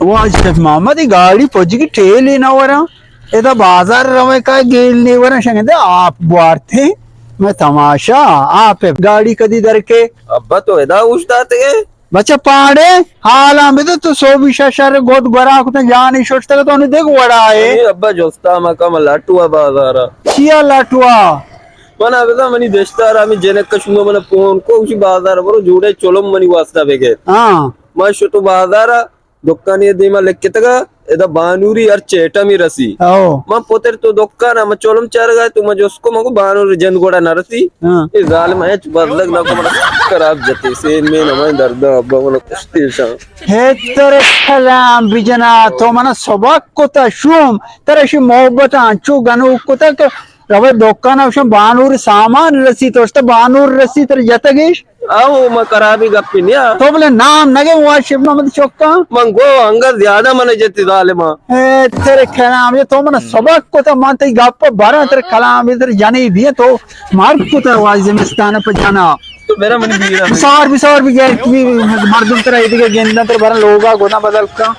वाजपेयी मोहम्मद ही गाडी पोचकी ठेली ना वरा इथं बाजार रवे काय गेली वरा सांगितलं आप वारथे मैं तमाशा आप गाडी कधी दरके अब्बा तो एदा उष्टाते बच्चा पाड़े हाल आंबे तो सो विशेषार गोद बरा कुछ जान सोचता तो उन्हें देख वड़ा है अब्बा जोस्ता मका लाटुआ बाजारा किया लाटवा मन अबेदा मनी देशतार आम्ही जेने कशुंग मन फोन को उसी बाजार बरो जुडे चोलम मनी वास्ता बेगे हाँ मा शुतु बाजारा दुकानी दीमा लेक्केतगा एदा बानूरी अर चेटमी रसी ओ मा पोतेर तो दुकान म चोलम चार गए तुम जोस्को मगो बानूरी जनगोड़ा नरसी हाँ ये जालिम है बदलग ना को मन खराब जते से में न दर्द अब्बा मन कुश्ती शा हे तेरे कलाम बिजना तो मना सबक कोता शुम तेरे शी मोहब्बत आंचू गनु कोता के रवे दुकान अवश्य बानूर सामान रसी तो बानूर रसी तेरे जतगेश आओ म खराबी गप्पिन्या तो बोले नाम नगे वो शिवना मत चौका मंगो अंगर ज्यादा मन जते जालिमा हे तेरे कलाम ये तो मना सबक कोता मानते गप बारा तेरे कलाम इधर जाने दिए तो मार कोता वाज जमिस्तान पे जाना तो मेरा मन बीड़ा बिसार भी गए मर्दुम तेरा इधर गेंदा तेरे बारा लोगा गोना बदल का